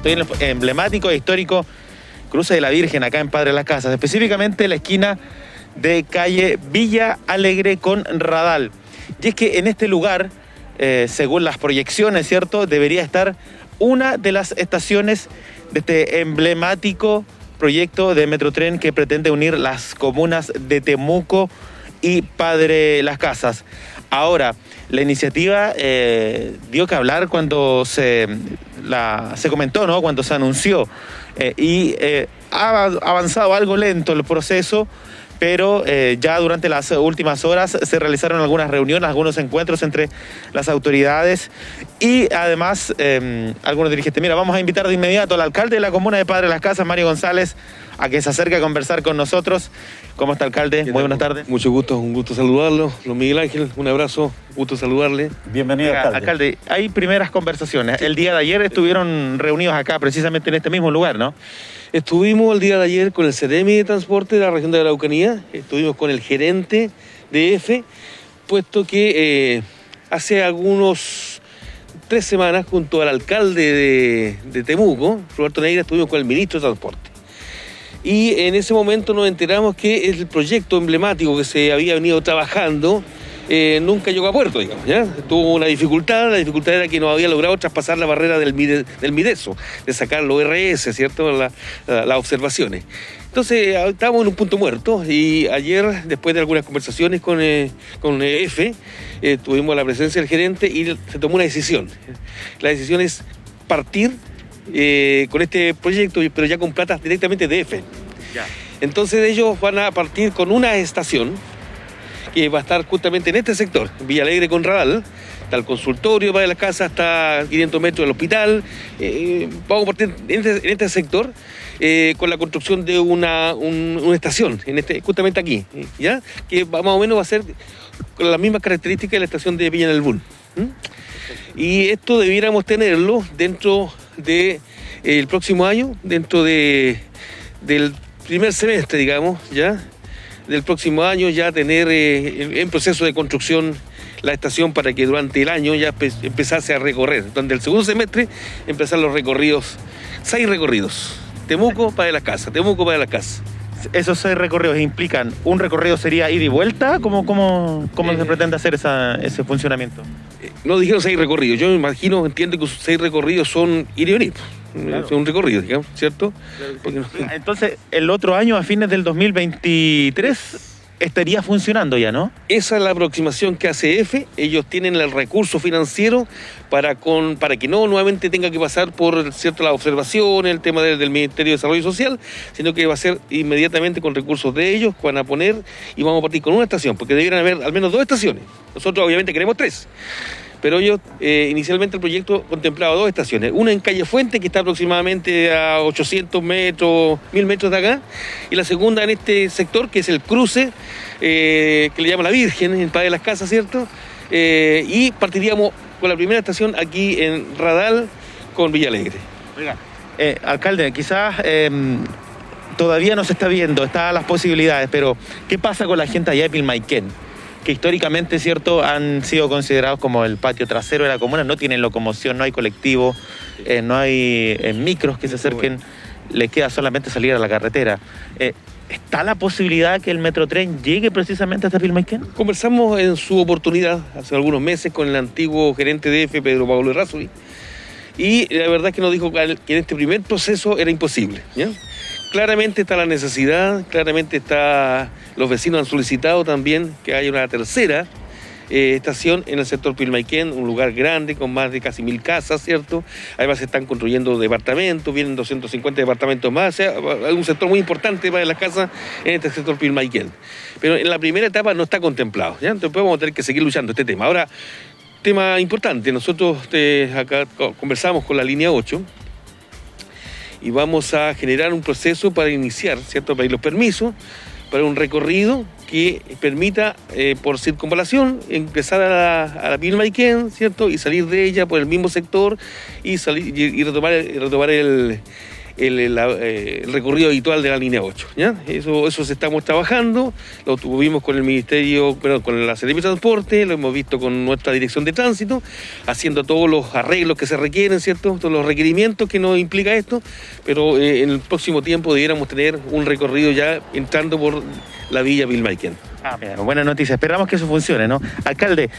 Estoy en el emblemático e histórico Cruce de la Virgen, acá en Padre Las Casas, específicamente en la esquina de calle Villa Alegre con Radal. Y es que en este lugar, según las proyecciones, ¿cierto?, debería estar una de las estaciones de este emblemático proyecto de Metrotren que pretende unir las comunas de Temuco y Padre Las Casas. Ahora, la iniciativa dio que hablar cuando se comentó, ¿no?, cuando se anunció, ha avanzado algo lento el proceso, pero ya durante las últimas horas se realizaron algunas reuniones, algunos encuentros entre las autoridades y además algunos dirigentes. Mira, vamos a invitar de inmediato al alcalde de la comuna de Padre Las Casas, Mario González, a que se acerque a conversar con nosotros. ¿Cómo está, alcalde? Muy buenas tardes. Mucho gusto, un gusto saludarlo. Don Miguel Ángel, un abrazo, gusto saludarle. Bienvenido, alcalde. Alcalde, hay primeras conversaciones. El día de ayer estuvieron reunidos acá, precisamente en este mismo lugar, ¿no? Estuvimos el día de ayer con el CEREMI de Transporte de la región de la Araucanía, estuvimos con el gerente de EFE, puesto que hace algunos 3 semanas, junto al alcalde de Temuco, Roberto Neira, estuvimos con el ministro de Transporte. Y en ese momento nos enteramos que el proyecto emblemático que se había venido trabajando nunca llegó a puerto, digamos, ¿ya? Tuvo una dificultad, la dificultad era que no había logrado traspasar la barrera del Mideso, de sacar los RS, ¿cierto?, las observaciones. Entonces, estábamos en un punto muerto y ayer, después de algunas conversaciones con EFE, tuvimos la presencia del gerente y se tomó una decisión. La decisión es partir con este proyecto, pero ya con plata directamente de EFE. Ya. Entonces ellos van a partir con una estación que va a estar justamente en este sector, Villa Alegre con Radal. Está el consultorio para la casa, está a 500 metros del hospital. Vamos a partir en este sector con la construcción de una estación, justamente aquí, ¿ya? Que más o menos va a ser con las mismas características de la estación de Villa en el Bull. Y esto debiéramos tenerlo dentro del próximo año, dentro del primer semestre, digamos, ¿ya?, del próximo año, ya tener en proceso de construcción la estación para que durante el año ya empezase a recorrer. Durante el segundo semestre empezar los recorridos, 6 recorridos. Temuco, Padre Las Casas, Temuco, Padre Las Casas. Esos 6 recorridos implican, ¿un recorrido sería ir y vuelta? ¿Cómo se pretende hacer ese funcionamiento? No dijeron 6 recorridos, yo me imagino, entiendo que 6 recorridos son ir y venir. Claro. Es un recorrido, digamos, ¿cierto? Claro. Entonces, el otro año, a fines del 2023, estaría funcionando ya, ¿no? Esa es la aproximación que hace EFE. Ellos tienen el recurso financiero para que no nuevamente tenga que pasar por, ¿cierto?, la observación, el tema del Ministerio de Desarrollo Social, sino que va a ser inmediatamente con recursos de ellos, que van a poner y vamos a partir con una estación, porque debieran haber al menos 2 estaciones. Nosotros obviamente queremos 3. Pero ellos, inicialmente el proyecto contemplaba 2 estaciones. Una en Calle Fuente, que está aproximadamente a 800 metros, 1000 metros de acá. Y la segunda en este sector, que es el cruce, que le llaman La Virgen, en Padre Las Casas, ¿cierto? Y partiríamos con la primera estación aquí en Radal con Villa Alegre. Oiga, alcalde, quizás todavía no se está viendo, están las posibilidades, pero ¿qué pasa con la gente allá de Pilmaiquén? Que históricamente, ¿cierto?, han sido considerados como el patio trasero de la comuna, no tienen locomoción, no hay colectivo, no hay micros que se acerquen, les queda solamente salir a la carretera. ¿Está la posibilidad que el Metrotren llegue precisamente hasta Pilmaiquén? Conversamos en su oportunidad hace algunos meses con el antiguo gerente de EFE, Pedro Pablo Errázuriz, y la verdad es que nos dijo que en este primer proceso era imposible, ¿ya? Claramente está la necesidad, claramente los vecinos han solicitado también que haya una tercera estación en el sector Pilmaiquén, un lugar grande con más de casi 1000 casas, ¿cierto? Además se están construyendo departamentos, vienen 250 departamentos más, o sea, hay un sector muy importante para las casas en este sector Pilmaiquén. Pero en la primera etapa no está contemplado, ¿ya? Entonces vamos a tener que seguir luchando este tema. Ahora, tema importante, nosotros acá conversamos con la línea 8, y vamos a generar un proceso para iniciar, ¿cierto?, para ir los permisos, para un recorrido que permita, por circunvalación, empezar a la Pilmaiquén, ¿cierto?, y salir de ella por el mismo sector y retomar el el recorrido habitual de la línea 8. ¿Ya? Eso se estamos trabajando, lo tuvimos con el Ministerio, con la Secretaría de Transporte, lo hemos visto con nuestra Dirección de Tránsito, haciendo todos los arreglos que se requieren, ¿cierto? Todos los requerimientos que nos implica esto, pero en el próximo tiempo debiéramos tener un recorrido ya entrando por la Villa Vilmaiquén. Mira, buena noticia. Esperamos que eso funcione, ¿no? Alcalde,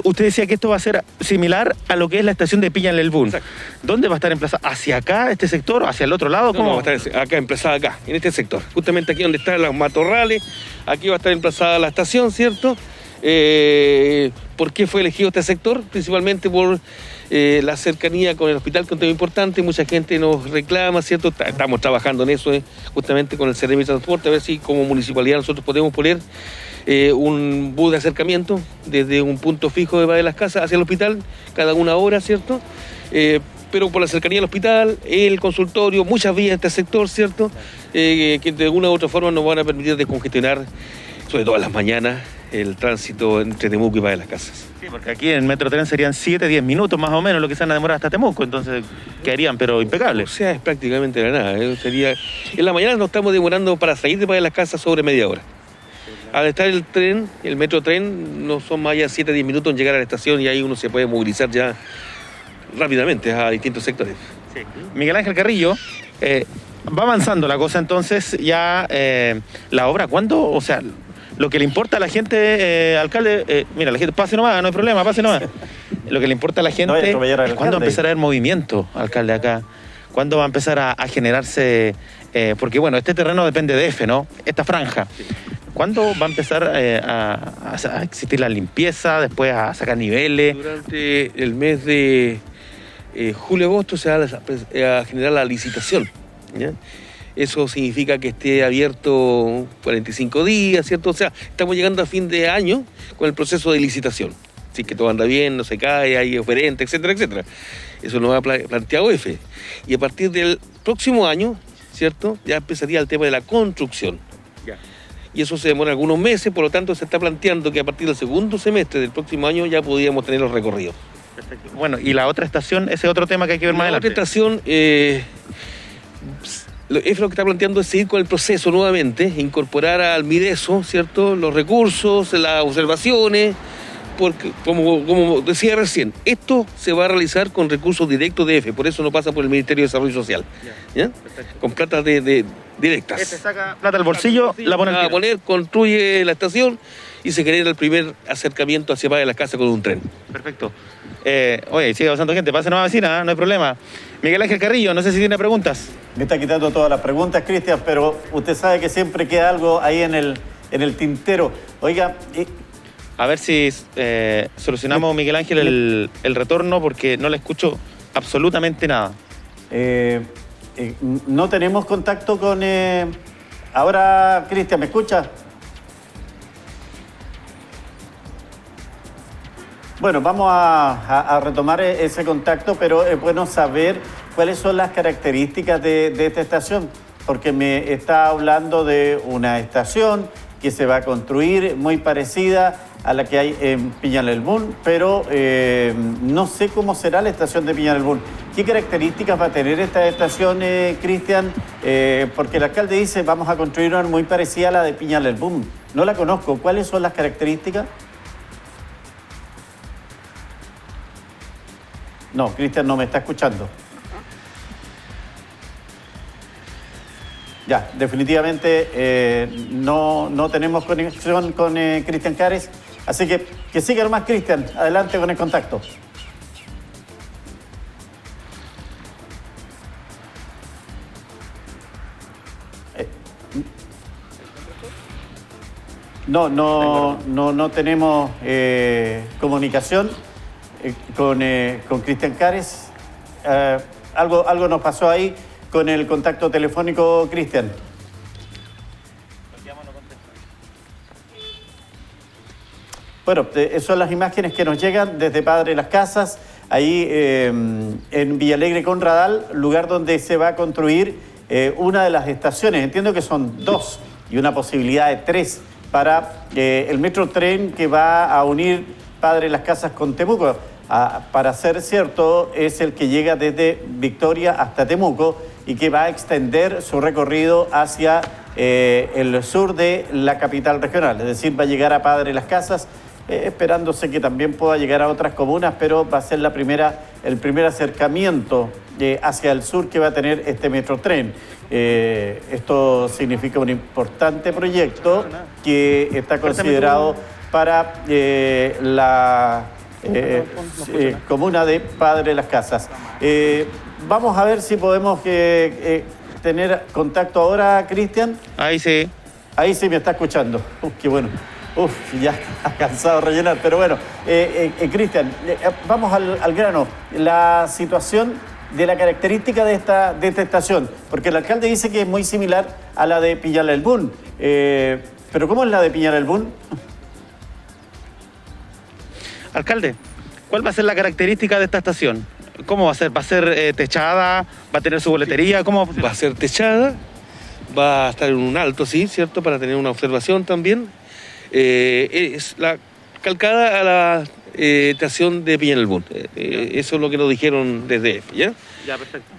usted decía que esto va a ser similar a lo que es la estación de Peñalelbún. Exacto. ¿Dónde va a estar emplazada? ¿Hacia acá, este sector? ¿Hacia el otro lado? ¿Cómo? No, va a estar acá, emplazada acá, en este sector. Justamente aquí donde están los matorrales, aquí va a estar emplazada la estación, ¿cierto? ¿Por qué fue elegido este sector? Principalmente por la cercanía con el hospital, que es un tema importante. Mucha gente nos reclama, ¿cierto? Estamos trabajando en eso, justamente con el Servicio de Transporte, a ver si como municipalidad nosotros podemos poner un bus de acercamiento desde un punto fijo de Valle de las Casas hacia el hospital, cada una hora, ¿cierto? Pero por la cercanía del hospital, el consultorio, muchas vías de este sector, ¿cierto? Que de una u otra forma nos van a permitir descongestionar, sobre todo en las mañanas, el tránsito entre Temuco y Valle de las Casas. Sí, porque aquí en Metro Tren serían 7-10 minutos más o menos lo que se van a demorar hasta Temuco, entonces quedarían pero impecables. O sea, es prácticamente la nada. Sería... En la mañana nos estamos demorando para salir de Valle de las Casas sobre media hora. Al estar el tren, el Metro Tren, no son más allá 7-10 minutos en llegar a la estación y ahí uno se puede movilizar ya rápidamente a distintos sectores. Sí. Miguel Ángel Carrillo, va avanzando la cosa entonces, ya la obra, ¿cuándo? O sea, lo que le importa a la gente, alcalde, mira, la gente, pase nomás, no hay problema, pase nomás. Lo que le importa a la gente es cuándo va a empezar a haber movimiento, alcalde, acá. ¿Cuándo va a empezar a generarse? Porque bueno, este terreno depende de EFE, ¿no? Esta franja. ¿Cuándo va a empezar a existir la limpieza, después a sacar niveles? Durante el mes de julio-agosto se va a generar la licitación, ¿ya? Eso significa que esté abierto 45 días, ¿cierto? O sea, estamos llegando a fin de año con el proceso de licitación. Así que todo anda bien, no se cae, hay oferentes, etcétera, etcétera. Eso nos ha planteado EFE. Y a partir del próximo año, ¿cierto? Ya empezaría el tema de la construcción. Ya. Y eso se demora algunos meses, por lo tanto se está planteando que a partir del segundo semestre del próximo año ya podríamos tener los recorridos. Perfecto. Bueno, y la otra estación, ese otro tema que hay que ver más adelante. La otra estación, EFE lo que está planteando es seguir con el proceso nuevamente, incorporar al Mideso, ¿cierto? Los recursos, las observaciones, porque como decía recién, esto se va a realizar con recursos directos de EFE, por eso no pasa por el Ministerio de Desarrollo Social, ¿ya? Con plata directas. Este saca plata al bolsillo, la pone al tiro. Construye la estación y se genera el primer acercamiento hacia Valle de las Casas con un tren. Perfecto. Oye, sigue avanzando gente, pase nomás vecina, no hay problema. Miguel Ángel Carrillo, no sé si tiene preguntas. Me está quitando todas las preguntas, Cristian, pero usted sabe que siempre queda algo ahí en el tintero. Oiga... A ver si solucionamos, Miguel Ángel, el retorno, porque no le escucho absolutamente nada. No tenemos contacto con... Ahora, Cristian, ¿me escucha? Bueno, vamos a retomar ese contacto, pero es bueno saber cuáles son las características de esta estación, porque me está hablando de una estación que se va a construir muy parecida a la que hay en Peñalelbún, pero no sé cómo será la estación de Peñalelbún. ¿Qué características va a tener esta estación, Cristian? Porque el alcalde dice vamos a construir una muy parecida a la de Peñalelbún. No la conozco. ¿Cuáles son las características? No, Cristian no me está escuchando. Ya, definitivamente no tenemos conexión con Cristian Cares, así que siga nomás, Cristian, adelante con el contacto. No tenemos comunicación con Cristian Cares. Algo nos pasó ahí con el contacto telefónico, Cristian. Bueno, son las imágenes que nos llegan desde Padre Las Casas, ahí en Villalegre con Radal, lugar donde se va a construir una de las estaciones. Entiendo que son 2 y una posibilidad de 3 para el Metro Tren que va a unir Padre Las Casas con Temuco. Para ser cierto, es el que llega desde Victoria hasta Temuco y que va a extender su recorrido hacia el sur de la capital regional, es decir, va a llegar a Padre Las Casas, esperándose que también pueda llegar a otras comunas, pero va a ser el primer acercamiento hacia el sur que va a tener este Metrotren. Esto significa un importante proyecto que está considerado para la comuna de Padre Las Casas. Vamos a ver si podemos tener contacto ahora, Cristian. Ahí sí. Ahí sí me está escuchando. Qué bueno. Ya ha cansado de rellenar, pero bueno. Cristian, vamos al grano. La situación de la característica de esta estación, porque el alcalde dice que es muy similar a la de Peñalelbún. Pero ¿cómo es la de Peñalelbún? Alcalde, ¿cuál va a ser la característica de esta estación? ¿Cómo va a ser? ¿Va a ser techada? ¿Va a tener su boletería? ¿Cómo va a ser techada? Va a estar en un alto, sí, ¿cierto? Para tener una observación también. Es la calcada a la estación de Peñalelbún. Eso es lo que nos dijeron desde EFE, ¿ya? Ya, perfecto.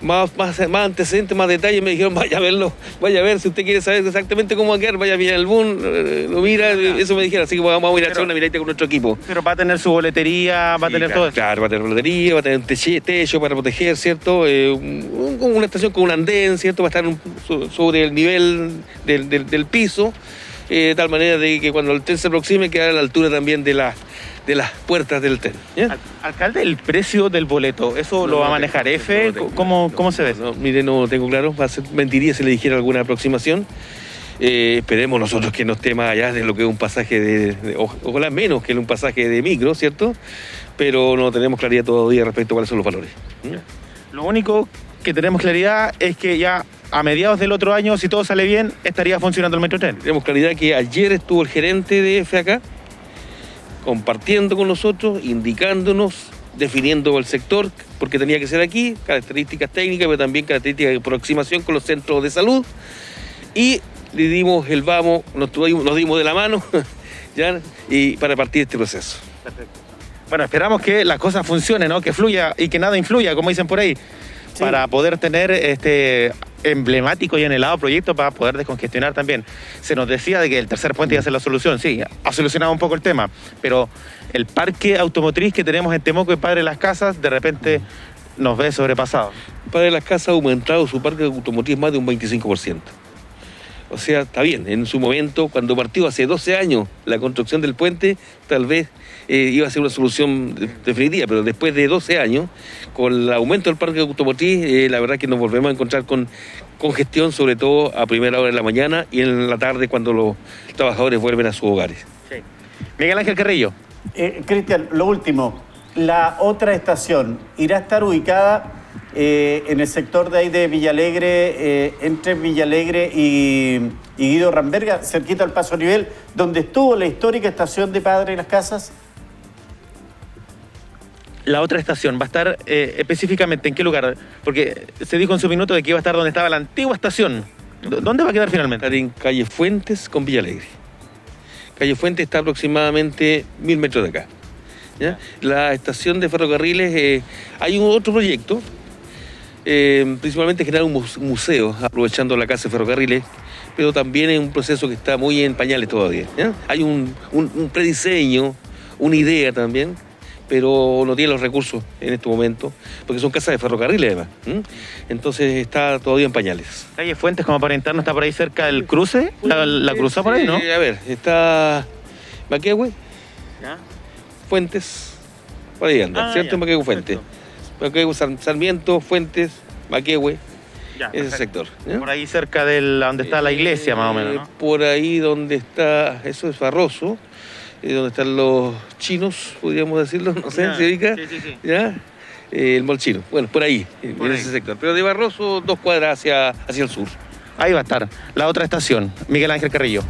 Más antecedentes, más detalles, me dijeron, vaya a verlo, vaya a ver, si usted quiere saber exactamente cómo va a quedar, vaya a Peñalelbún, lo mira, eso me dijeron, así que vamos a ir a hacer una miradita con nuestro equipo. Pero va a tener su boletería, va a tener todo eso. Claro, va a tener boletería, va a tener un techo para proteger, ¿cierto? Una estación con un andén, ¿cierto? Va a estar sobre el nivel del piso, de tal manera de que cuando el tren se aproxime quede a la altura también de las puertas del tren. Alcalde, el precio del boleto, ¿eso lo va a manejar EFE? ¿Cómo se ve? Mire, no tengo claro, mentiría si le dijera alguna aproximación. Esperemos nosotros que no esté más allá de lo que es un pasaje ojalá menos que un pasaje de micro, ¿cierto? Pero no tenemos claridad todavía respecto a cuáles son los valores. Lo único que tenemos claridad es que ya a mediados del otro año, si todo sale bien, estaría funcionando el Metrotren. Tenemos claridad que ayer estuvo el gerente de EFE acá, compartiendo con nosotros, indicándonos, definiendo el sector, porque tenía que ser aquí, características técnicas, pero también características de aproximación con los centros de salud, y le dimos el vamos, nos dimos de la mano, ¿ya? Y para partir este proceso. Perfecto. Bueno, esperamos que las cosas funcionen, ¿no? Que fluya y que nada influya, como dicen por ahí, sí, para poder tener este emblemático y anhelado proyecto para poder descongestionar también. Se nos decía de que el tercer puente iba a ser la solución, sí, ha solucionado un poco el tema, pero el parque automotriz que tenemos en Temuco y Padre Las Casas, de repente nos ve sobrepasado. Padre Las Casas ha aumentado su parque automotriz más de un 25%. O sea, está bien, en su momento, cuando partió hace 12 años la construcción del puente, tal vez iba a ser una solución definitiva, pero después de 12 años, con el aumento del parque automotriz, la verdad que nos volvemos a encontrar con congestión, sobre todo a primera hora de la mañana y en la tarde cuando los trabajadores vuelven a sus hogares. Sí. Miguel Ángel Carrillo. Cristian, lo último, la otra estación irá a estar ubicada en el sector de ahí de Villalegre, entre Villalegre y Guido Ramberga, cerquita al Paso Nivel, donde estuvo la histórica estación de Padre Las Casas. La otra estación va a estar específicamente en qué lugar, porque se dijo en su minuto de que iba a estar donde estaba la antigua estación. ¿Dónde va a quedar finalmente? Estar en calle Fuentes con Villalegre. Calle Fuentes está aproximadamente 1000 metros de acá, ¿ya? La estación de ferrocarriles, hay otro proyecto, principalmente generar un museo, aprovechando la casa de ferrocarriles, pero también es un proceso que está muy en pañales todavía, ¿ya? Hay un prediseño, una idea también, pero no tiene los recursos en este momento, porque son casas de ferrocarriles además. Entonces está todavía en pañales. Calle Fuentes, como para orientarnos, está por ahí cerca del cruce, la cruzó por ahí, ¿no? A ver, está Maquehue, ¿Ya? Fuentes, por ahí anda, ¿cierto? Maquehue Fuentes. Maquehue, Sarmiento, Fuentes, Maquehue, ese sector. ¿Ya? Por ahí cerca de donde está la iglesia, más o menos, ¿no? Por ahí donde está, eso es Barroso, donde están los chinos, podríamos decirlo, no sé, ¿se ubica? Sí. ¿Ya? El mall chino, bueno, por ahí, en ese sector. Pero de Barroso, 2 cuadras hacia el sur. Ahí va a estar la otra estación, Miguel Ángel Carrillo.